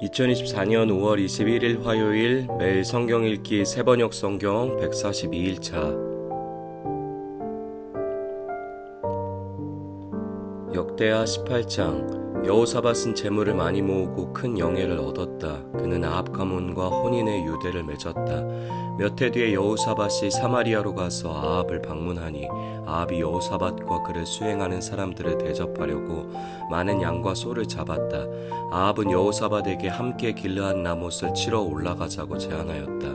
2024년 5월 21일 화요일 매일 성경 읽기 새번역 성경 142일차. 역대하 18장. 여호사밧은 재물을 많이 모으고 큰 영예를 얻었다. 그는 아합 가문과 혼인의 유대를 맺었다. 몇 해 뒤에 여호사밧이 사마리아로 가서 아합을 방문하니 아합이 여호사밧과 그를 수행하는 사람들을 대접하려고 많은 양과 소를 잡았다. 아합은 여호사밧에게 함께 길르앗 라못을 치러 올라가자고 제안하였다.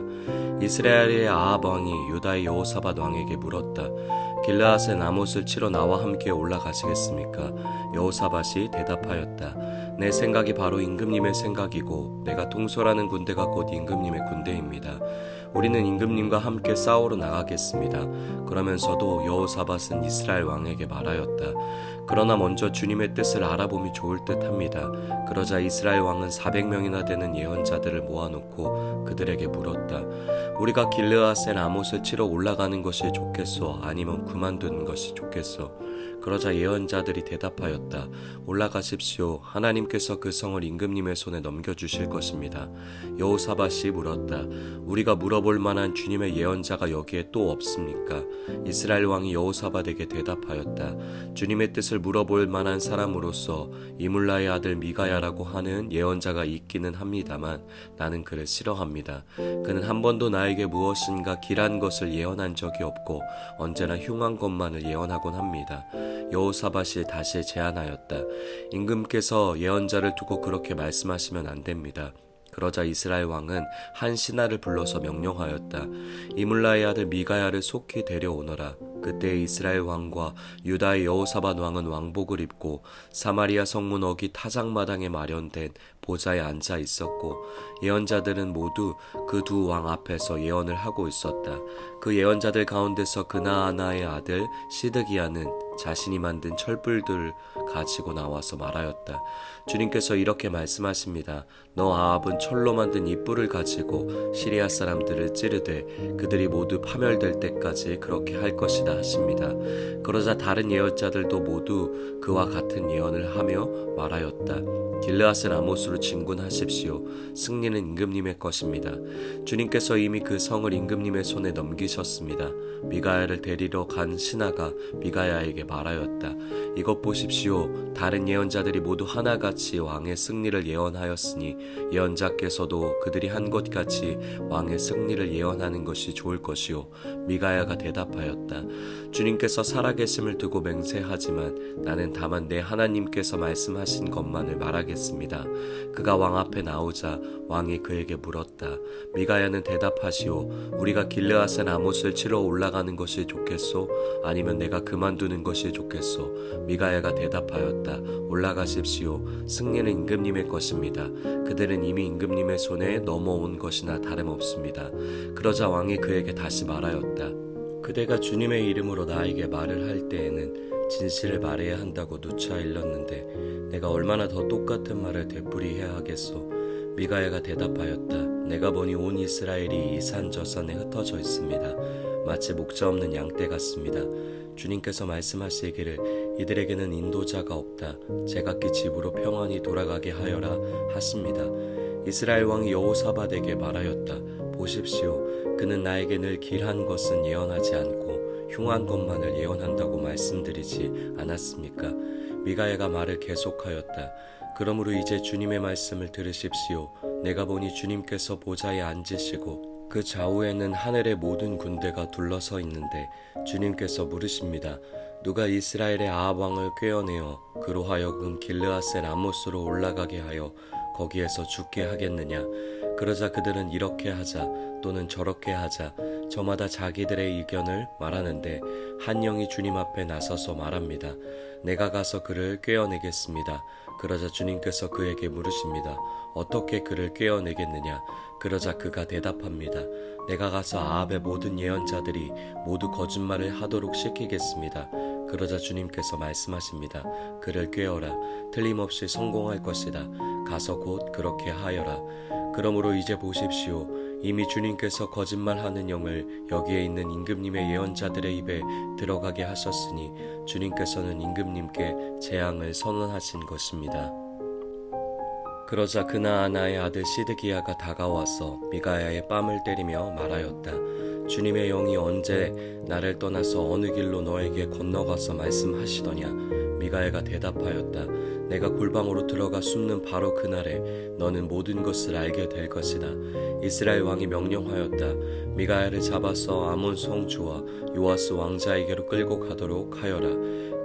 이스라엘의 아합 왕이 유다의 여호사밧 왕에게 물었다. 길르앗의 라못을 치러 나와 함께 올라가시겠습니까? 여호사밧이 대답하였다. 내 생각이 바로 임금님의 생각이고 내가 통솔하는 군대가 곧 임금님의 군대입니다. 우리는 임금님과 함께 싸우러 나가겠습니다. 그러면서도 여호사밧은 이스라엘 왕에게 말하였다. 그러나 먼저 주님의 뜻을 알아봄이 좋을 듯합니다. 그러자 이스라엘 왕은 400명이나 되는 예언자들을 모아놓고 그들에게 물었다. 우리가 길르앗의 라못을 치러 올라가는 것이 좋겠소? 아니면 그만두는 것이 좋겠소? 그러자 예언자들이 대답하였다. 올라가십시오. 하나님께서 그 성을 임금님의 손에 넘겨주실 것입니다. 여호사밧이 물었다. 우리가 물어볼 만한 주님의 예언자가 여기에 또 없습니까? 이스라엘 왕이 여호사밧에게 대답하였다. 주님의 뜻을 물어볼 만한 사람으로서 이물라의 아들 미가야라고 하는 예언자가 있기는 합니다만 나는 그를 싫어합니다. 그는 한 번도 나에게 무엇인가 길한 것을 예언한 적이 없고 언제나 흉한 것만을 예언하곤 합니다. 여호사밧이 다시 제안하였다. 임금께서 예언자를 두고 그렇게 말씀하시면 안 됩니다. 그러자 이스라엘 왕은 한 신하를 불러서 명령하였다. 이물라의 아들 미가야를 속히 데려오너라. 그때 이스라엘 왕과 유다의 여호사밧 왕은 왕복을 입고 사마리아 성문 어귀 타작마당에 마련된 보좌에 앉아 있었고 예언자들은 모두 그 두 왕 앞에서 예언을 하고 있었다. 그 예언자들 가운데서 그나아나의 아들 시드기야는 자신이 만든 철불들을 가지고 나와서 말하였다. 주님께서 이렇게 말씀하십니다. 너 아합은 철로 만든 이 뿔을 가지고 시리아 사람들을 찌르되 그들이 모두 파멸될 때까지 그렇게 할 것이다 하십니다. 그러자 다른 예언자들도 모두 그와 같은 예언을 하며 말하였다. 길르앗을 라못으로 진군하십시오. 승리는 임금님의 것입니다. 주님께서 이미 그 성을 임금님의 손에 넘기셨습니다. 미가야를 데리러 간 신하가 미가야에게 말하였다. 이것 보십시오. 다른 예언자들이 모두 하나같이 왕의 승리를 예언하였으니 예언자께서도 그들이 한 것 같이 왕의 승리를 예언하는 것이 좋을 것이요. 미가야가 대답하였다. 주님께서 살아계심을 두고 맹세하지만 나는 다만 내 하나님께서 말씀하신 것만을 말하겠습니다. 그가 왕 앞에 나오자 왕이 그에게 물었다. 미가야는 대답하시오. 우리가 길르앗의 라못을 치러 올라가는 것이 좋겠소? 아니면 내가 그만두는 것이 좋겠소? 미가야가 대답하였다. 올라가십시오. 승리는 임금님의 것입니다. 그들은 이미 임금님의 손에 넘어온 것이나 다름없습니다. 그러자 왕이 그에게 다시 말하였다. 그대가 주님의 이름으로 나에게 말을 할 때에는 진실을 말해야 한다고 누차 일렀는데 내가 얼마나 더 똑같은 말을 되풀이해야 하겠소? 미가야가 대답하였다. 내가 보니 온 이스라엘이 이산저산에 흩어져 있습니다. 마치 목자 없는 양떼 같습니다. 주님께서 말씀하시기를 이들에게는 인도자가 없다. 제각기 집으로 평안히 돌아가게 하여라 하십니다. 이스라엘 왕이 여호사밧에게 말하였다. 보십시오. 그는 나에게 늘 길한 것은 예언하지 않고 흉한 것만을 예언한다고 말씀드리지 않았습니까? 미가야가 말을 계속하였다. 그러므로 이제 주님의 말씀을 들으십시오. 내가 보니 주님께서 보좌에 앉으시고 그 좌우에는 하늘의 모든 군대가 둘러서 있는데 주님께서 물으십니다. 누가 이스라엘의 아합 왕을 꿰어내어 그로 하여금 길르앗의 라못으로 올라가게 하여 거기에서 죽게 하겠느냐? 그러자 그들은 이렇게 하자 또는 저렇게 하자 저마다 자기들의 의견을 말하는데 한 영이 주님 앞에 나서서 말합니다. 내가 가서 그를 꿰어내겠습니다. 그러자 주님께서 그에게 물으십니다. 어떻게 그를 꿰어내겠느냐? 그러자 그가 대답합니다. 내가 가서 아합의 모든 예언자들이 모두 거짓말을 하도록 시키겠습니다. 그러자 주님께서 말씀하십니다. 그를 꿰어라. 틀림없이 성공할 것이다. 가서 곧 그렇게 하여라. 그러므로 이제 보십시오. 이미 주님께서 거짓말하는 영을 여기에 있는 임금님의 예언자들의 입에 들어가게 하셨으니 주님께서는 임금님께 재앙을 선언하신 것입니다. 그러자 그나아나의 아들 시드기야가 다가와서 미가야의 뺨을 때리며 말하였다. 주님의 영이 언제 나를 떠나서 어느 길로 너에게 건너가서 말씀하시더냐. 미가야가 대답하였다. 내가 골방으로 들어가 숨는 바로 그날에 너는 모든 것을 알게 될 것이다. 이스라엘 왕이 명령하였다. 미가야를 잡아서 아몬 성주와 요아스 왕자에게로 끌고 가도록 하여라.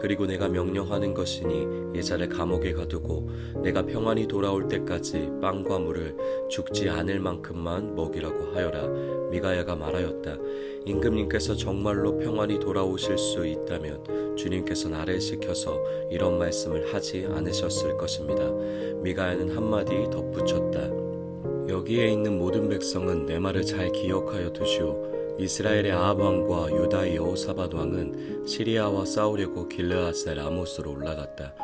그리고 내가 명령하는 것이니 이 자를 감옥에 가두고 내가 평안히 돌아올 때까지 빵과 물을 죽지 않을 만큼만 먹이라고 하여라. 미가야가 말하였다. 임금님께서 정말로 평안히 돌아오실 수 있다면 주님께서 나를 시켜서 이런 말씀을 하지 않으셨을 것입니다. 미가야는 한마디 덧붙였다. 여기에 있는 모든 백성은 내 말을 잘 기억하여 두시오. 이스라엘의 아합 왕과 유다의 여호사밧 왕은 시리아와 싸우려고 길르앗의 라모스로 올라갔다.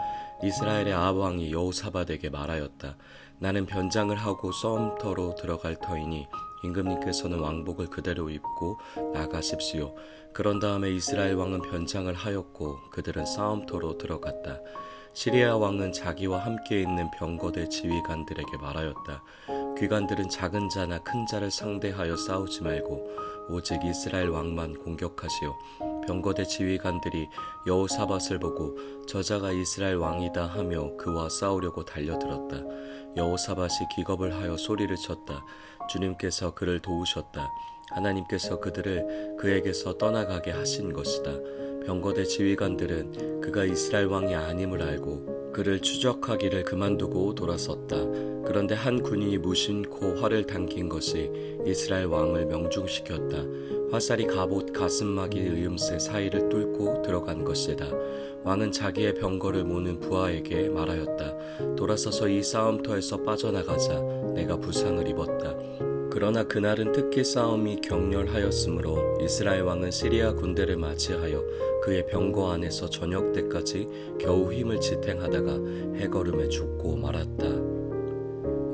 이스라엘의 아합 왕이 여호사밧에게 말하였다. 나는 변장을 하고 싸움터로 들어갈 터이니 임금님께서는 왕복을 그대로 입고 나가십시오. 그런 다음에 이스라엘 왕은 변장을 하였고 그들은 싸움터로 들어갔다. 시리아 왕은 자기와 함께 있는 병거대 지휘관들에게 말하였다. 귀관들은 작은 자나 큰 자를 상대하여 싸우지 말고 오직 이스라엘 왕만 공격하시오. 병거대 지휘관들이 여호사밧을 보고 저자가 이스라엘 왕이다 하며 그와 싸우려고 달려들었다. 여호사밧이 기겁을 하여 소리를 쳤다. 주님께서 그를 도우셨다. 하나님께서 그들을 그에게서 떠나가게 하신 것이다. 병거대 지휘관들은 그가 이스라엘 왕이 아님을 알고 그를 추적하기를 그만두고 돌아섰다. 그런데 한 군인이 무심코 활을 당긴 것이 이스라엘 왕을 명중시켰다. 화살이 갑옷 가슴막이 의음새 사이를 뚫고 들어간 것이다. 왕은 자기의 병거를 모는 부하에게 말하였다. 돌아서서 이 싸움터에서 빠져나가자. 내가 부상을 입었다. 그러나 그날은 특히 싸움이 격렬하였으므로 이스라엘 왕은 시리아 군대를 맞이하여 그의 병거 안에서 저녁 때까지 겨우 힘을 지탱하다가 해걸음에 죽고 말았다.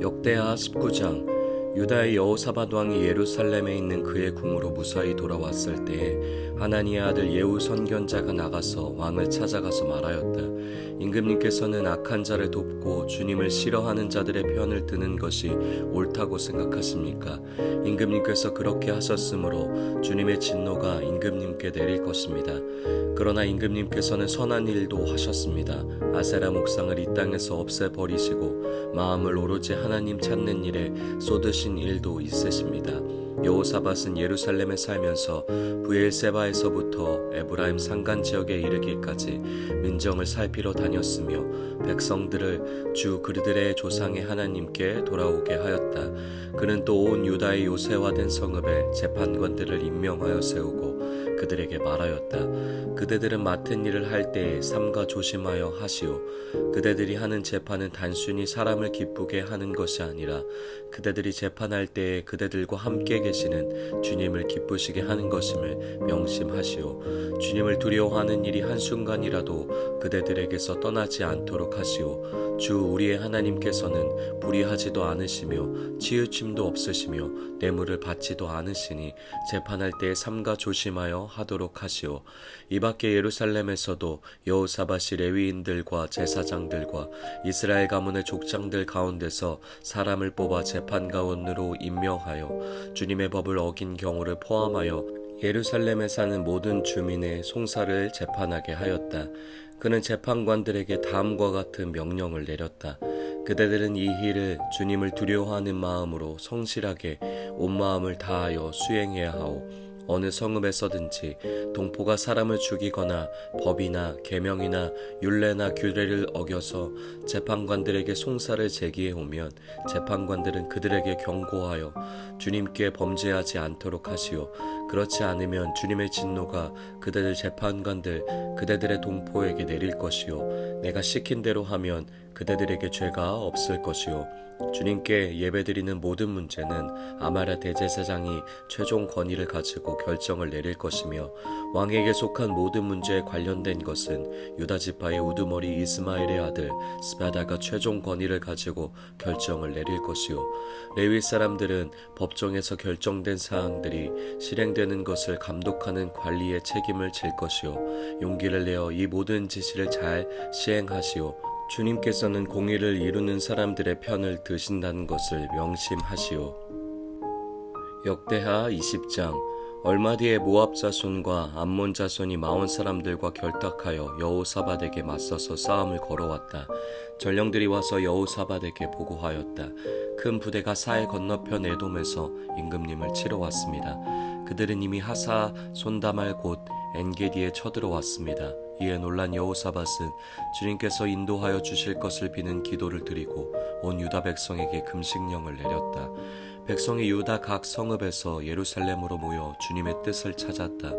역대하 19장. 유다의 여호사밧 왕이 예루살렘에 있는 그의 궁으로 무사히 돌아왔을 때에 하나니의 아들 예후 선견자가 나가서 왕을 찾아가서 말하였다. 임금님께서는 악한 자를 돕고 주님을 싫어하는 자들의 편을 드는 것이 옳다고 생각하십니까? 임금님께서 그렇게 하셨으므로 주님의 진노가 임금님께 내릴 것입니다. 그러나 임금님께서는 선한 일도 하셨습니다. 아세라 목상을 이 땅에서 없애버리시고 마음을 오로지 하나님 찾는 일에 쏟으신 일도 있으십니다. 여호사밧은 예루살렘에 살면서 브엘세바에서부터 에브라임 산간 지역에 이르기까지 민정을 살피러 다녔으며 백성들을 주 그들의 조상의 하나님께 돌아오게 하였다. 그는 또 온 유다의 요새화된 성읍에 재판관들을 임명하여 세우고 그들에게 말하였다. 그대들은 맡은 일을 할 때에 삼가 조심하여 하시오. 그대들이 하는 재판은 단순히 사람을 기쁘게 하는 것이 아니라 그대들이 재판할 때에 그대들과 함께 계시는 주님을 기쁘시게 하는 것임을 명심하시오. 주님을 두려워하는 일이 한순간이라도 그대들에게서 떠나지 않도록 하시오. 주 우리의 하나님께서는 불의하지도 않으시며 치우침도 없으시며 뇌물을 받지도 않으시니 재판할 때에 삼가 조심하여 하도록 하시오. 이 밖에 예루살렘에서도 여호사밧이 레위인들과 제사장들과 이스라엘 가문의 족장들 가운데서 사람을 뽑아 재판관으로 임명하여 주님의 법을 어긴 경우를 포함하여 예루살렘에 사는 모든 주민의 송사를 재판하게 하였다. 그는 재판관들에게 다음과 같은 명령을 내렸다. 그대들은 이 일을 주님을 두려워하는 마음으로 성실하게 온 마음을 다하여 수행해야 하오. 어느 성읍에서든지 동포가 사람을 죽이거나 법이나 계명이나 율례나 규례를 어겨서 재판관들에게 송사를 제기해 오면 재판관들은 그들에게 경고하여 주님께 범죄하지 않도록 하시오. 그렇지 않으면 주님의 진노가 그대들 재판관들 그대들의 동포에게 내릴 것이요 내가 시킨 대로 하면 그대들에게 죄가 없을 것이요 주님께 예배드리는 모든 문제는 아마랴 대제사장이 최종 권위를 가지고 결정을 내릴 것이며 왕에게 속한 모든 문제에 관련된 것은 유다지파의 우두머리 이스마엘의 아들 스바다가 최종 권위를 가지고 결정을 내릴 것이요 레위 사람들은 법정에서 결정된 사항들이 실행되는 것을 감독하는 관리의 책임을 질 것이요 용기를 내어 이 모든 지시를 잘 시행하시오 주님께서는 공의를 이루는 사람들의 편을 드신다는 것을 명심하시오. 역대하 20장. 얼마 뒤에 모압 자손과 암몬 자손이 마온 사람들과 결탁하여 여호사밧에게 맞서서 싸움을 걸어왔다. 전령들이 와서 여호사밧에게 보고하였다. 큰 부대가 사해 건너편 에돔에서 임금님을 치러 왔습니다. 그들은 이미 하사 손다말 곧 엔게디에 쳐들어왔습니다. 이에 놀란 여호사밧은 주님께서 인도하여 주실 것을 비는 기도를 드리고 온 유다 백성에게 금식령을 내렸다. 백성이 유다 각 성읍에서 예루살렘으로 모여 주님의 뜻을 찾았다.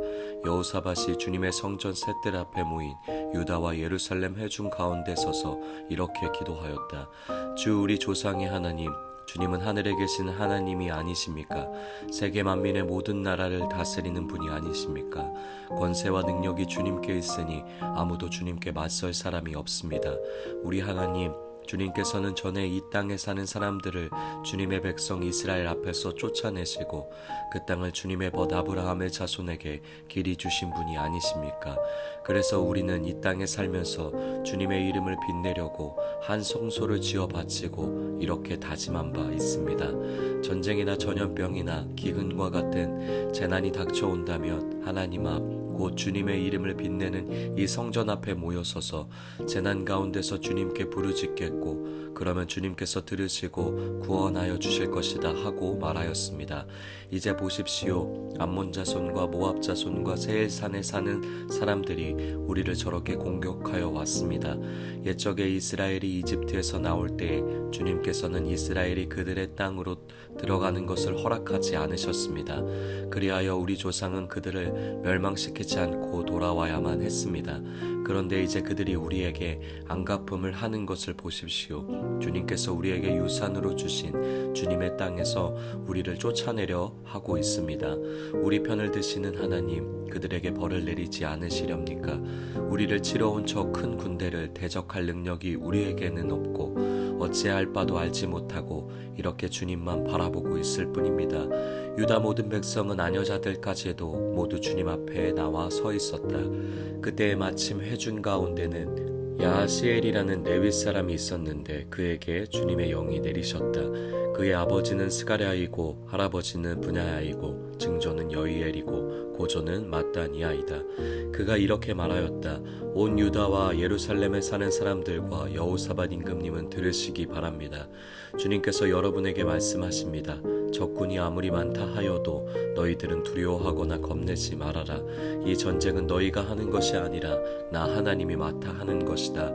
여호사밧이 주님의 성전 셋들 앞에 모인 유다와 예루살렘 회중 가운데 서서 이렇게 기도하였다. 주 우리 조상의 하나님, 주님은 하늘에 계신 하나님이 아니십니까? 세계 만민의 모든 나라를 다스리는 분이 아니십니까? 권세와 능력이 주님께 있으니 아무도 주님께 맞설 사람이 없습니다. 우리 하나님, 주님께서는 전에 이 땅에 사는 사람들을 주님의 백성 이스라엘 앞에서 쫓아내시고 그 땅을 주님의 벗 아브라함의 자손에게 길이 주신 분이 아니십니까? 그래서 우리는 이 땅에 살면서 주님의 이름을 빛내려고 한 성소를 지어 바치고 이렇게 다짐한 바 있습니다. 전쟁이나 전염병이나 기근과 같은 재난이 닥쳐온다면 하나님 앞 곧 주님의 이름을 빛내는 이 성전 앞에 모여서서 재난 가운데서 주님께 부르짖겠고 그러면 주님께서 들으시고 구원하여 주실 것이다 하고 말하였습니다. 이제 보십시오. 암몬 자손과 모압 자손과 세일산에 사는 사람들이 우리를 저렇게 공격하여 왔습니다. 옛적에 이스라엘이 이집트에서 나올 때에 주님께서는 이스라엘이 그들의 땅으로 들어가는 것을 허락하지 않으셨습니다. 그리하여 우리 조상은 그들을 멸망시키지 않고 돌아와야만 했습니다. 그런데 이제 그들이 우리에게 안갚음을 하는 것을 보십시오. 주님께서 우리에게 유산으로 주신 주님의 땅에서 우리를 쫓아내려 하고 있습니다. 우리 편을 드시는 하나님, 그들에게 벌을 내리지 않으시렵니까? 우리를 치러 온 저 큰 군대를 대적할 능력이 우리에게는 없고 어찌할 바도 알지 못하고 이렇게 주님만 바라보고 있을 뿐입니다. 유다 모든 백성은 아녀자들까지도 모두 주님 앞에 나와 서 있었다. 그때 마침 회중 가운데는 야하시엘이라는 레위 사람이 있었는데 그에게 주님의 영이 내리셨다. 그의 아버지는 스가랴이고 할아버지는 분야야이고 증조는 여이엘이고 고조는 마따니아이다. 그가 이렇게 말하였다. 온 유다와 예루살렘에 사는 사람들과 여호사밧 임금님은 들으시기 바랍니다. 주님께서 여러분에게 말씀하십니다. 적군이 아무리 많다 하여도 너희들은 두려워하거나 겁내지 말아라. 이 전쟁은 너희가 하는 것이 아니라 나 하나님이 맡아 하는 것이다.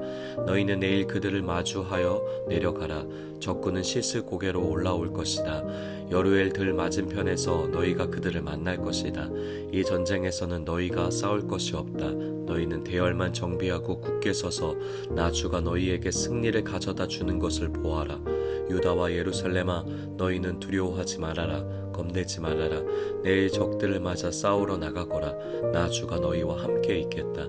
너희는 내일 그들을 마주하여 내려가라. 적군은 시스 고개로 올라올 것이다. 여루엘 들 맞은편에서 너희가 그들을 만날 것이다. 이 전쟁에서는 너희가 싸울 것이 없다. 너희는 대열만 정비하고 굳게 서서 나 주가 너희에게 승리를 가져다 주는 것을 보아라. 유다와 예루살렘아, 너희는 두려워하지 말아라. 겁내지 말아라. 내일 적들을 맞아 싸우러 나가거라. 나 주가 너희와 함께 있겠다.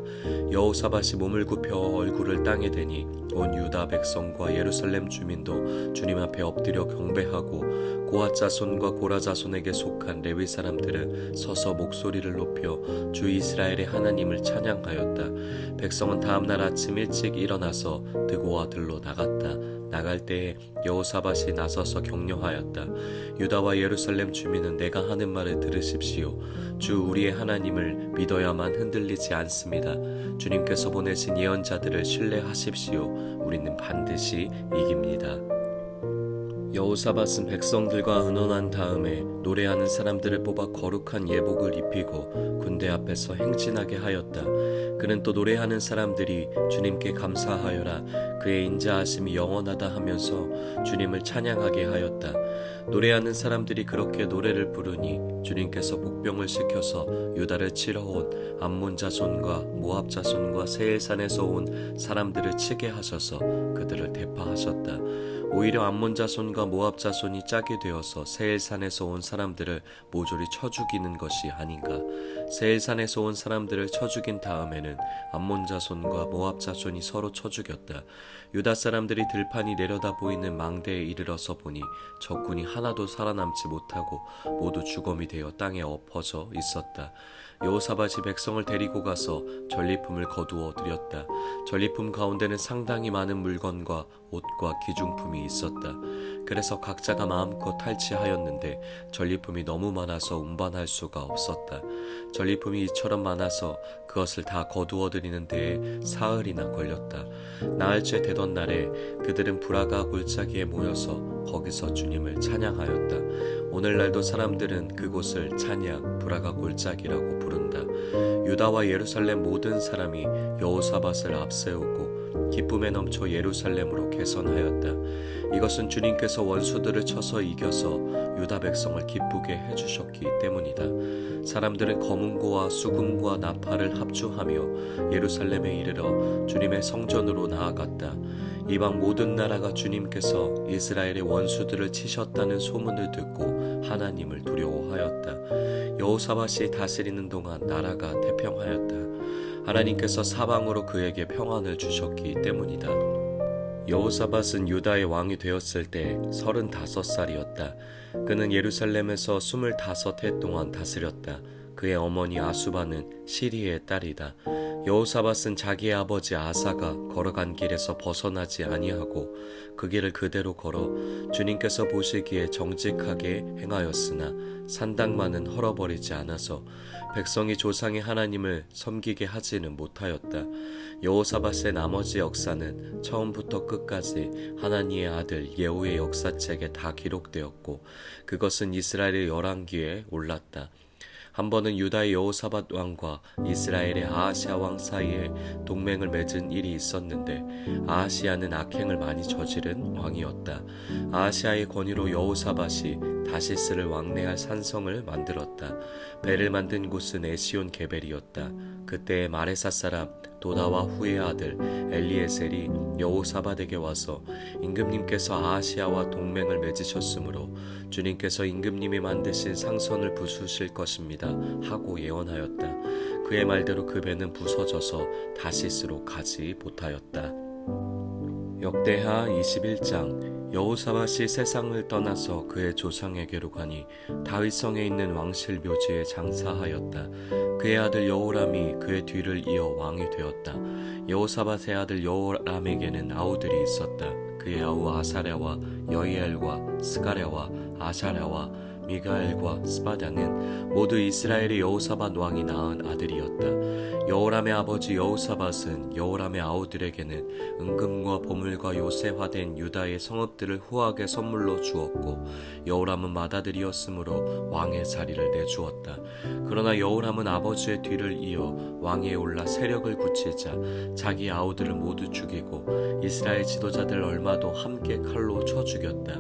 여호사밧이 몸을 굽혀 얼굴을 땅에 대니 온 유다 백성과 예루살렘 주민도 주님 앞에 엎드려 경배하고 고핫 자손과 고라 자손에게 속한 레위 사람들은 서서 목소리를 높여 주 이스라엘의 하나님을 찬양하였다. 백성은 다음날 아침 일찍 일어나서 드고와 들로 나갔다. 나갈 때에 여호사밧이 나서서 격려하였다. 유다와 예루살렘 주민은 내가 하는 말을 들으십시오. 주 우리의 하나님을 믿어야만 흔들리지 않습니다. 주님께서 보내신 예언자들을 신뢰하십시오. 우리는 반드시 이깁니다. 여호사밧은 백성들과 의논한 다음에 노래하는 사람들을 뽑아 거룩한 예복을 입히고 군대 앞에서 행진하게 하였다. 그는 또 노래하는 사람들이 주님께 감사하여라. 그의 인자하심이 영원하다 하면서 주님을 찬양하게 하였다. 노래하는 사람들이 그렇게 노래를 부르니 주님께서 복병을 시켜서 유다를 치러 온 암몬 자손과 모압 자손과 세일산에서 온 사람들을 치게 하셔서 그들을 대파하셨다. 오히려 암몬 자손과 모압 자손이 짝이 되어서 세일산에서 온 사람들을 모조리 쳐 죽이는 것이 아닌가. 세일산에서 온 사람들을 쳐 죽인 다음에는 암몬 자손과 모압 자손이 서로 쳐 죽였다. 유다 사람들이 들판이 내려다 보이는 망대에 이르러서 보니 적군이 하나도 살아남지 못하고 모두 죽음이 되어 땅에 엎어져 있었다. 여호사밧이 백성을 데리고 가서 전리품을 거두어 드렸다. 전리품 가운데는 상당히 많은 물건과 옷과 기중품이 있었다. 그래서 각자가 마음껏 탈취하였는데 전리품이 너무 많아서 운반할 수가 없었다. 전리품이 이처럼 많아서 그것을 다 거두어 드리는 데에 사흘이나 걸렸다. 나흘째 되던 날에 그들은 브라가 골짜기에 모여서 거기서 주님을 찬양하였다. 오늘날도 사람들은 그곳을 찬양 브라가 골짜기라고 부른다. 유다와 예루살렘 모든 사람이 여호사밧을 앞세우고 기쁨에 넘쳐 예루살렘으로 개선하였다. 이것은 주님께서 원수들을 쳐서 이겨서 유다 백성을 기쁘게 해주셨기 때문이다. 사람들은 검은고와 수금과 나팔을 합주하며 예루살렘에 이르러 주님의 성전으로 나아갔다. 이방 모든 나라가 주님께서 이스라엘의 원수들을 치셨다는 소문을 듣고 하나님을 두려워하였다. 여호사밧이 다스리는 동안 나라가 태평하였다. 하나님께서 사방으로 그에게 평안을 주셨기 때문이다. 여호사밧은 유다의 왕이 되었을 때 35살이었다. 그는 예루살렘에서 25해 동안 다스렸다. 그의 어머니 아수바는 시리의 딸이다. 여호사밧은 자기의 아버지 아사가 걸어간 길에서 벗어나지 아니하고 그 길을 그대로 걸어 주님께서 보시기에 정직하게 행하였으나 산당만은 헐어버리지 않아서 백성이 조상의 하나님을 섬기게 하지는 못하였다. 여호사밧의 나머지 역사는 처음부터 끝까지 하나님의 아들 예후의 역사책에 다 기록되었고 그것은 이스라엘의 열왕기에 올랐다. 한 번은 유다의 여호사밧 왕과 이스라엘의 아하시아 왕 사이에 동맹을 맺은 일이 있었는데 아하시아는 악행을 많이 저지른 왕이었다. 아하시아의 권위로 여호사밧이 다시스를 왕래할 산성을 만들었다. 배를 만든 곳은 에시온 게벨이었다. 그때 마레사 사람 도다와 후의 아들 엘리에셀이 여호사밧에게 와서 임금님께서 아하시아와 동맹을 맺으셨으므로 주님께서 임금님이 만드신 상선을 부수실 것입니다 하고 예언하였다. 그의 말대로 그 배는 부서져서 다시스로 가지 못하였다. 역대하 21장. 여호사밧이 세상을 떠나서 그의 조상에게로 가니 다윗성에 있는 왕실 묘지에 장사하였다. 그의 아들 여호람이 그의 뒤를 이어 왕이 되었다. 여호사밧의 아들 여호람에게는 아우들이 있었다. 그의 아우 아사랴와 여이엘과 스가랴와 아샤랴와 미가엘과 스바다는 모두 이스라엘의 여호사밧 왕이 낳은 아들이었다. 여호람의 아버지 여호사밧은 여호람의 아우들에게는 은금과 보물과 요새화된 유다의 성읍들을 후하게 선물로 주었고 여호람은 맏아들이었으므로 왕의 자리를 내주었다. 그러나 여호람은 아버지의 뒤를 이어 왕위에 올라 세력을 굳히자 자기 아우들을 모두 죽이고 이스라엘 지도자들 얼마도 함께 칼로 쳐 죽였다.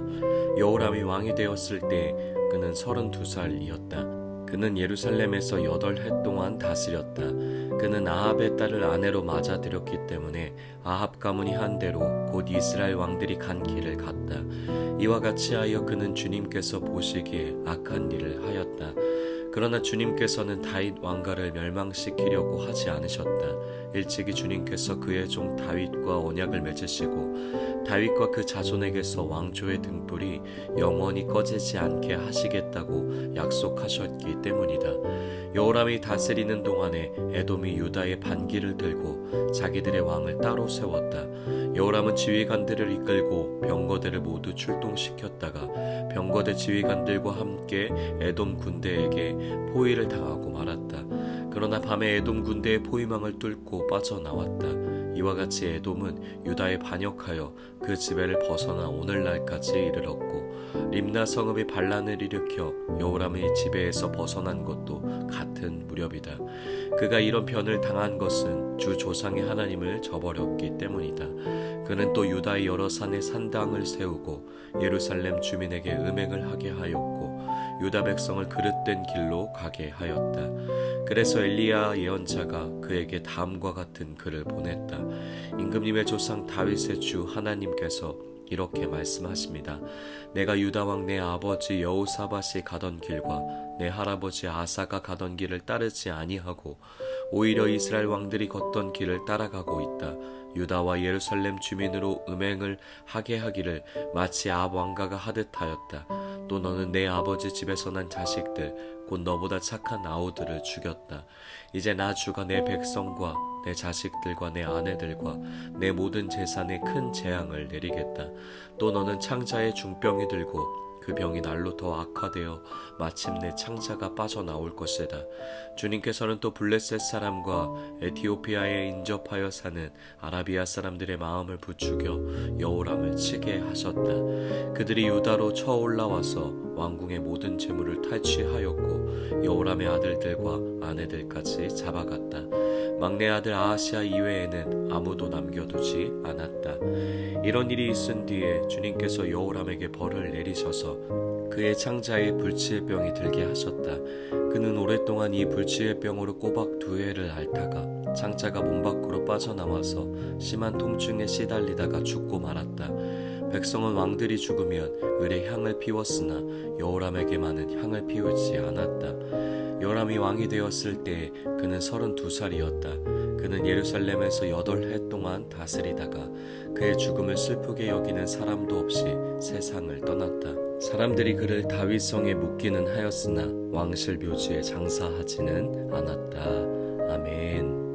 여호람이 왕이 되었을 때 그는 32살이었다. 그는 예루살렘에서 8해 동안 다스렸다. 그는 아합의 딸을 아내로 맞아들였기 때문에 아합 가문이 한 대로 곧 이스라엘 왕들이 간 길을 갔다. 이와 같이 하여 그는 주님께서 보시기에 악한 일을 하였다. 그러나 주님께서는 다윗 왕가를 멸망시키려고 하지 않으셨다. 일찍이 주님께서 그의 종 다윗과 언약을 맺으시고 다윗과 그 자손에게서 왕조의 등불이 영원히 꺼지지 않게 하시겠다고 약속하셨기 때문이다. 여호람이 다스리는 동안에 에돔이 유다의 반기를 들고 자기들의 왕을 따로 세웠다. 여호람은 지휘관들을 이끌고 병거대를 모두 출동시켰다가 병거대 지휘관들과 함께 에돔 군대에게 포위를 당하고 말았다. 그러나 밤에 에돔 군대의 포위망을 뚫고 빠져나왔다. 이와 같이 에돔은 유다에 반역하여 그 지배를 벗어나 오늘날까지 이르렀고 림나 성읍이 반란을 일으켜 여호람의 지배에서 벗어난 것도 같은 무렵이다. 그가 이런 변을 당한 것은 주 조상의 하나님을 저버렸기 때문이다. 그는 또 유다의 여러 산에 산당을 세우고 예루살렘 주민에게 음행을 하게 하였고 유다 백성을 그릇된 길로 가게 하였다. 그래서 엘리야 예언자가 그에게 다음과 같은 글을 보냈다. 임금님의 조상 다윗의 주 하나님께서 이렇게 말씀하십니다. 내가 유다 왕 내 아버지 여호사밧이 가던 길과 내 할아버지 아사가 가던 길을 따르지 아니하고 오히려 이스라엘 왕들이 걷던 길을 따라가고 있다. 유다와 예루살렘 주민으로 음행을 하게 하기를 마치 아합 왕가가 하듯 하였다. 또 너는 내 아버지 집에서 난 자식들 곧 너보다 착한 아우들을 죽였다. 이제 나 주가 내 백성과 내 자식들과 내 아내들과 내 모든 재산에 큰 재앙을 내리겠다. 또 너는 창자에 중병이 들고 그 병이 날로 더 악화되어 마침내 창자가 빠져나올 것이다. 주님께서는 또 블레셋 사람과 에티오피아에 인접하여 사는 아라비아 사람들의 마음을 부추겨 여호람을 치게 하셨다. 그들이 유다로 쳐올라와서 왕궁의 모든 재물을 탈취하였고 여호람의 아들들과 아내들까지 잡아갔다. 막내 아들 아하시아 이외에는 아무도 남겨두지 않았다. 이런 일이 있은 뒤에 주님께서 여호람에게 벌을 내리셔서 그의 창자에 불치의 병이 들게 하셨다. 그는 오랫동안 이 불치의 병으로 꼬박 2해를 앓다가 창자가 몸 밖으로 빠져나와서 심한 통증에 시달리다가 죽고 말았다. 백성은 왕들이 죽으면 을의 향을 피웠으나 여호람에게만은 향을 피우지 않았다. 여호람이 왕이 되었을 때 그는 32살이었다. 그는 예루살렘에서 8해 동안 다스리다가 그의 죽음을 슬프게 여기는 사람도 없이 세상을 떠났다. 사람들이 그를 다윗성에 묻기는 하였으나 왕실 묘지에 장사하지는 않았다. 아멘.